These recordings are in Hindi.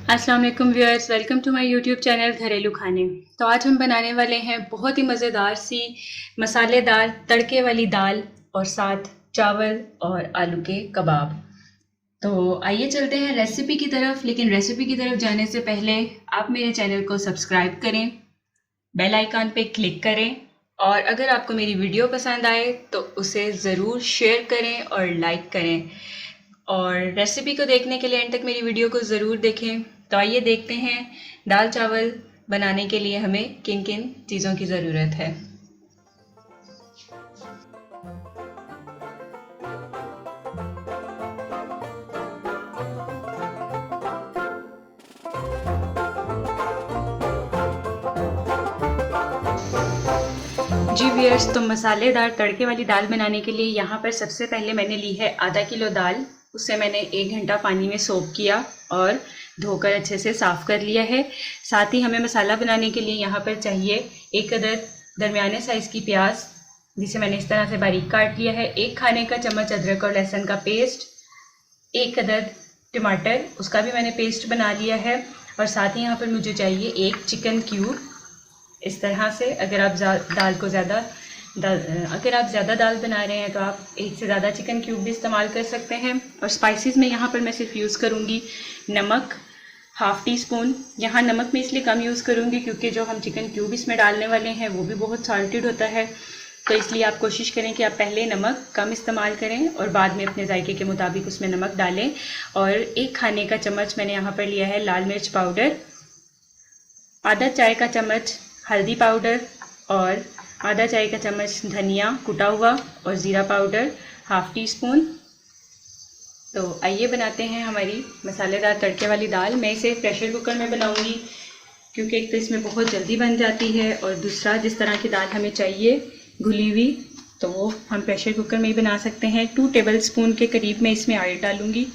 अस्सलाम वालेकुम viewers, welcome to my YouTube channel घरेलू खाने। तो आज हम बनाने वाले हैं बहुत ही मज़ेदार सी मसालेदार तड़के वाली दाल और साथ चावल और आलू के कबाब। तो आइए चलते हैं रेसिपी की तरफ। लेकिन रेसिपी की तरफ जाने से पहले आप मेरे चैनल को सब्सक्राइब करें, बेल आइकन पे क्लिक करें और अगर आपको मेरी वीडियो पसंद आए तो उसे ज़रूर शेयर करें और लाइक करें। और रेसिपी को देखने के लिए एंड तक मेरी वीडियो को ज़रूर देखें। तो आइए देखते हैं दाल चावल बनाने के लिए हमें किन किन चीज़ों की ज़रूरत है। जी व्यूअर्स, तो मसालेदार तड़के वाली दाल बनाने के लिए यहाँ पर सबसे पहले मैंने ली है आधा किलो दाल। उसे मैंने 1 घंटा पानी में सोक किया और धोकर अच्छे से साफ़ कर लिया है। साथ ही हमें मसाला बनाने के लिए यहाँ पर चाहिए 1 अदद दरमियाने साइज़ की प्याज, जिसे मैंने इस तरह से बारीक काट लिया है। 1 खाने का चम्मच अदरक और लहसुन का पेस्ट, 1 अदद टमाटर, उसका भी मैंने पेस्ट बना लिया है। और साथ ही यहाँ पर मुझे चाहिए 1 चिकन क्यूब। इस तरह से अगर आप ज़्यादा दाल बना रहे हैं तो आप 1 से ज़्यादा चिकन क्यूब भी इस्तेमाल कर सकते हैं। और स्पाइसेस में यहाँ पर मैं सिर्फ यूज़ करूँगी नमक, ½ टी स्पून। यहाँ नमक मैं इसलिए कम यूज़ करूँगी क्योंकि जो हम चिकन क्यूब इसमें डालने वाले हैं वो भी बहुत सॉल्टेड होता है, तो इसलिए आप कोशिश करें कि आप पहले नमक कम इस्तेमाल करें और बाद में अपने जायके के मुताबिक उसमें नमक डालें। और 1 खाने का चम्मच मैंने यहाँ पर लिया है लाल मिर्च पाउडर, आधा चाय का चम्मच हल्दी पाउडर और आधा चाय का चम्मच धनिया कुटा हुआ और ज़ीरा पाउडर ½ टी स्पून। तो आइए बनाते हैं हमारी मसालेदार तड़के वाली दाल। मैं इसे प्रेशर कुकर में बनाऊंगी क्योंकि एक तो इसमें बहुत जल्दी बन जाती है और दूसरा जिस तरह की दाल हमें चाहिए घुली हुई, तो वो हम प्रेशर कुकर में ही बना सकते हैं। 2 टेबल स्पून के करीब मैं इसमें ऑयल डालूँगी।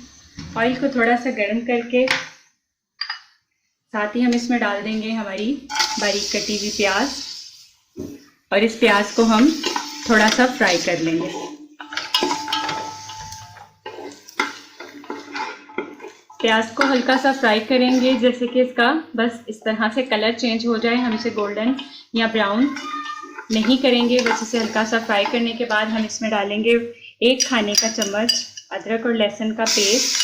ऑयल को थोड़ा सा गर्म करके साथ ही हम इसमें डाल देंगे हमारी बारीक कटी हुई प्याज और इस प्याज को हम थोड़ा सा फ्राई कर लेंगे। प्याज को हल्का सा फ्राई करेंगे, जैसे कि इसका बस इस तरह से कलर चेंज हो जाए। हम इसे गोल्डन या ब्राउन नहीं करेंगे, बस इसे हल्का सा फ्राई करने के बाद हम इसमें डालेंगे 1 खाने का चम्मच अदरक और लहसुन का पेस्ट।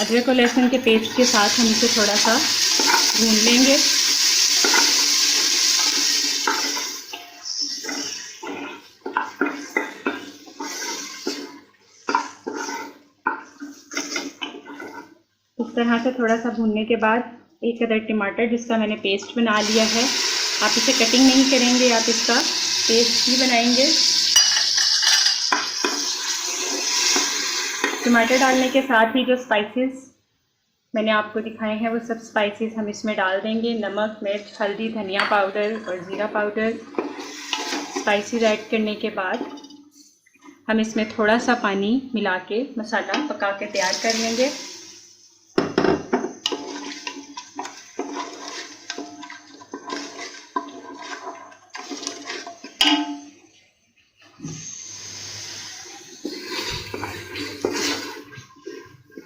अदरक और लहसुन के पेस्ट के साथ हम इसे थोड़ा सा भून लेंगे। इस तरह से थोड़ा सा भूनने के बाद 1 अदद टमाटर, जिसका मैंने पेस्ट बना लिया है, आप इसे कटिंग नहीं करेंगे, आप इसका पेस्ट ही बनाएंगे। टमाटर डालने के साथ ही जो स्पाइसेस मैंने आपको दिखाए हैं वो सब स्पाइसेस हम इसमें डाल देंगे। नमक, मिर्च, हल्दी, धनिया पाउडर और ज़ीरा पाउडर। स्पाइसेस ऐड करने के बाद हम इसमें थोड़ा सा पानी मिला के मसाला पका के तैयार कर लेंगे।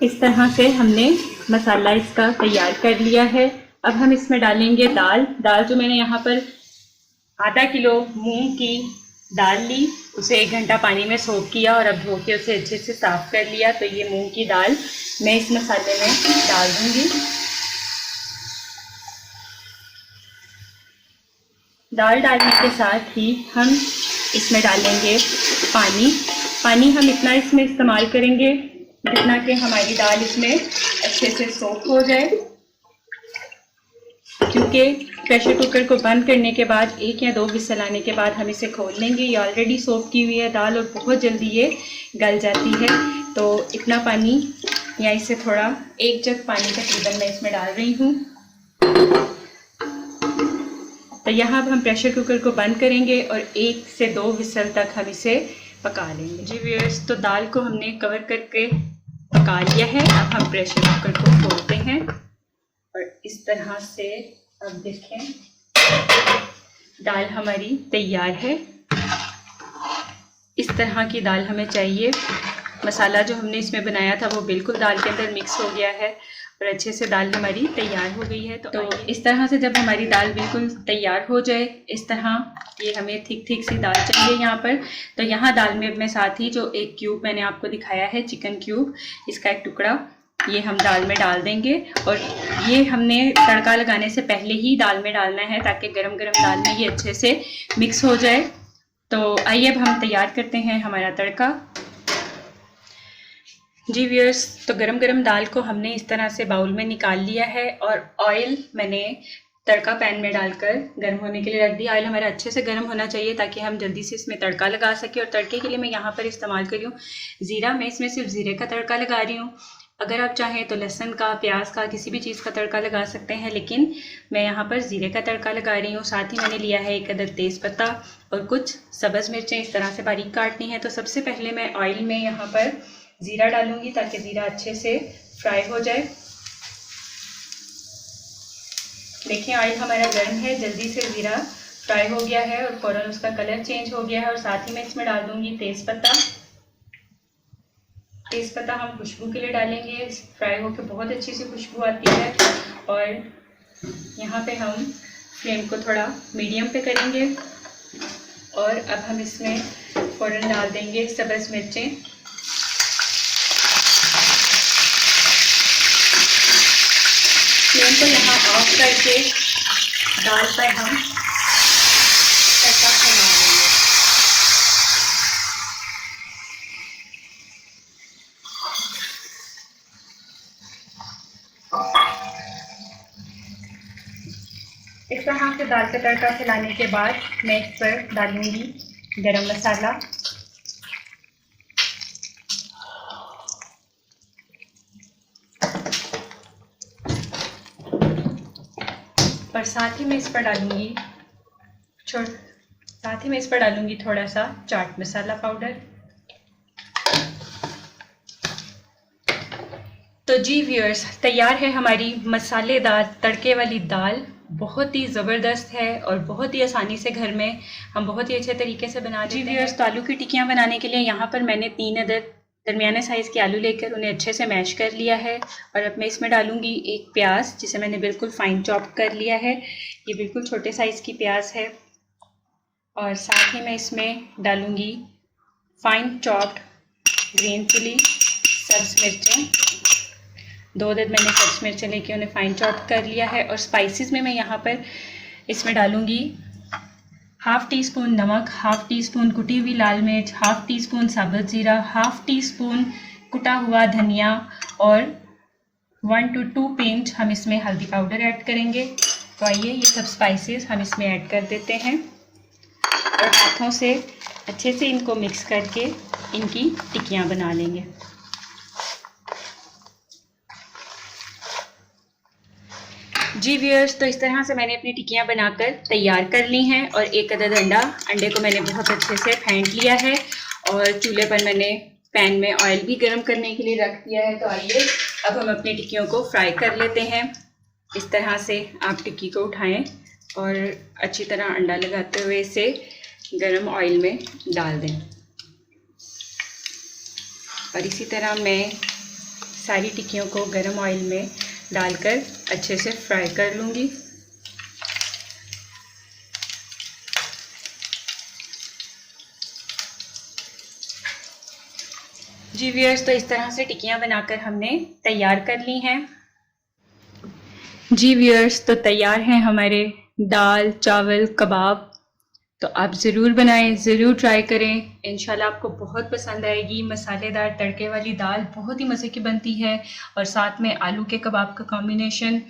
इस तरह से हमने मसाला इसका तैयार कर लिया है। अब हम इसमें डालेंगे दाल। जो मैंने यहाँ पर आधा किलो मूंग की दाल ली, उसे 1 घंटा पानी में सोक किया और अब धो के उसे अच्छे से साफ़ कर लिया। तो ये मूंग की दाल मैं इस मसाले में डाल दूँगी। दाल डालने के साथ ही हम इसमें डालेंगे पानी हम इतना इसमें इस्तेमाल करेंगे जितना कि हमारी दाल इसमें अच्छे से सोक हो जाए, क्योंकि प्रेशर कुकर को बंद करने के बाद 1 या 2 विसल आने के बाद हम इसे खोल लेंगे। ये ऑलरेडी सोक की हुई है दाल और बहुत जल्दी ये गल जाती है। तो इतना पानी या इससे थोड़ा 1 जग पानी तकरीबन मैं इसमें डाल रही हूँ। तो यहाँ अब हम प्रेशर कुकर को बंद करेंगे और 1 से 2 विसल तक हम इसे पका लेंगे। जी व्यूअर्स, तो दाल को हमने कवर करके पका लिया है। अब हम प्रेशर कुकर को खोलते हैं और इस तरह से अब देखें दाल हमारी तैयार है। इस तरह की दाल हमें चाहिए। मसाला जो हमने इसमें बनाया था वो बिल्कुल दाल के अंदर मिक्स हो गया है और अच्छे से दाल हमारी तैयार हो गई है। तो इस तरह से जब हमारी दाल बिल्कुल तैयार हो जाए, इस तरह ये हमें थिक सी दाल चाहिए यहाँ पर। तो यहाँ दाल में मैं साथ ही जो एक क्यूब मैंने आपको दिखाया है चिकन क्यूब, इसका एक टुकड़ा ये हम दाल में डाल देंगे। और ये हमने तड़का लगाने से पहले ही दाल में डालना है ताकि गरम गरम दाल में ये अच्छे से मिक्स हो जाए। तो आइए अब हम तैयार करते हैं हमारा तड़का। जी व्यूअर्स, तो गरम गरम दाल को हमने इस तरह से बाउल में निकाल लिया है और ऑयल मैंने तड़का पैन में डालकर गर्म होने के लिए रख दिया। ऑयल हमारा अच्छे से गर्म होना चाहिए ताकि हम जल्दी से इसमें तड़का लगा सकें। और तड़के के लिए मैं यहाँ पर इस्तेमाल कर रही हूँ ज़ीरा। मैं इसमें सिर्फ ज़ीरे का तड़का लगा रही हूँ। अगर आप चाहें तो लहसुन का, प्याज का, किसी भी चीज़ का तड़का लगा सकते हैं, लेकिन मैं यहाँ पर ज़ीरे का तड़का लगा रही हूँ। साथ ही मैंने लिया है 1 अदद तेज़पत्ता और कुछ सब्ज़ मिर्चें इस तरह से बारीक काटनी है। तो सबसे पहले मैं ऑयल में यहाँ पर ज़ीरा डालूंगी ताकि ज़ीरा अच्छे से फ्राई हो जाए। देखिए ऑयल हमारा गर्म है, जल्दी से ज़ीरा फ्राई हो गया है और फ़ौरन उसका कलर चेंज हो गया है। और साथ ही मैं इसमें डाल दूंगी तेज़पत्ता। तेज़पत्ता हम खुशबू के लिए डालेंगे, फ्राई होकर बहुत अच्छी सी खुशबू आती है। और यहाँ पे हम फ्लेम को थोड़ा मीडियम पे करेंगे और अब हम इसमें फ़ौरन डाल देंगे सब्ज़ मिर्चें। फ्लेम को यहाँ ऑफ करके दाल पर हम तड़का फैला देंगे। इस तरह से दाल का तड़का फैलाने के बाद मैं इस पर डालूंगी गरम मसाला और साथ ही मैं इस पर डालूंगी थोड़ा सा चाट मसाला पाउडर। तो जी व्यूअर्स, तैयार है हमारी मसालेदार तड़के वाली दाल। बहुत ही ज़बरदस्त है और बहुत ही आसानी से घर में हम बहुत ही अच्छे तरीके से बना लेते हैं। जी व्यूअर्स, तो आलू की टिक्कियाँ बनाने के लिए यहाँ पर मैंने 3 अदद दरमियाने साइज़ के आलू लेकर उन्हें अच्छे से मैश कर लिया है। और अब मैं इसमें डालूंगी एक प्याज जिसे मैंने बिल्कुल फाइन चॉप कर लिया है। ये बिल्कुल छोटे साइज़ की प्याज है। और साथ ही मैं इसमें डालूंगी फाइन चॉप्ड ग्रीन चिली, सब्ज़ मिर्चें। 2 अदद मैंने सब्ज़ मिर्चें लेके उन्हें फाइन चॉप कर लिया है। और स्पाइसेस में मैं यहाँ पर इसमें डालूंगी 1/2 टीस्पून नमक, 1/2 टीस्पून कुटी हुई लाल मिर्च, 1/2 टीस्पून साबुत ज़ीरा, 1/2 टीस्पून कुटा हुआ धनिया और 1 to 2 पिंच हम इसमें हल्दी पाउडर ऐड करेंगे। तो आइए ये सब स्पाइसेस हम इसमें ऐड कर देते हैं और हाथों से अच्छे से इनको मिक्स करके इनकी टिक्कियाँ बना लेंगे। जी व्यूअर्स, तो इस तरह से मैंने अपनी टिक्कियाँ बनाकर तैयार कर ली हैं। और 1 अदद अंडे को मैंने बहुत अच्छे से फेंट लिया है और चूल्हे पर मैंने पैन में ऑयल भी गर्म करने के लिए रख दिया है। तो आइए अब हम अपनी टिक्कियों को फ्राई कर लेते हैं। इस तरह से आप टिक्की को उठाएं और अच्छी तरह अंडा लगाते हुए इसे गर्म ऑयल में डाल दें। और इसी तरह मैं सारी टिक्कियों को गर्म ऑयल में डालकर अच्छे से फ्राई कर लूँगी। जी व्यूअर्स, तो इस तरह से टिक्कियाँ बनाकर हमने तैयार कर ली हैं। जी व्यूअर्स, तो तैयार हैं हमारे दाल चावल कबाब। तो आप ज़रूर बनाएं, ज़रूर ट्राई करें, इंशाल्लाह आपको बहुत पसंद आएगी। मसालेदार तड़के वाली दाल बहुत ही मज़े की बनती है और साथ में आलू के कबाब का कॉम्बिनेशन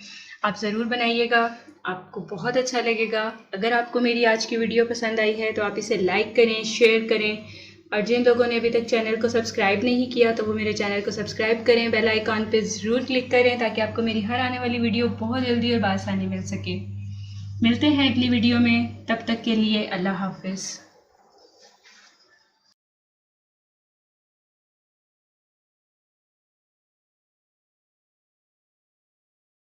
आप ज़रूर बनाइएगा, आपको बहुत अच्छा लगेगा। अगर आपको मेरी आज की वीडियो पसंद आई है तो आप इसे लाइक करें, शेयर करें और जिन लोगों ने अभी तक चैनल को सब्सक्राइब नहीं किया तो वो मेरे चैनल को सब्सक्राइब करें, बेल आइकॉन पे ज़रूर क्लिक करें ताकि आपको मेरी हर आने वाली वीडियो बहुत जल्दी और बासानी मिल सके। मिलते हैं अगली वीडियो में, तब तक के लिए अल्लाह हाफिज़।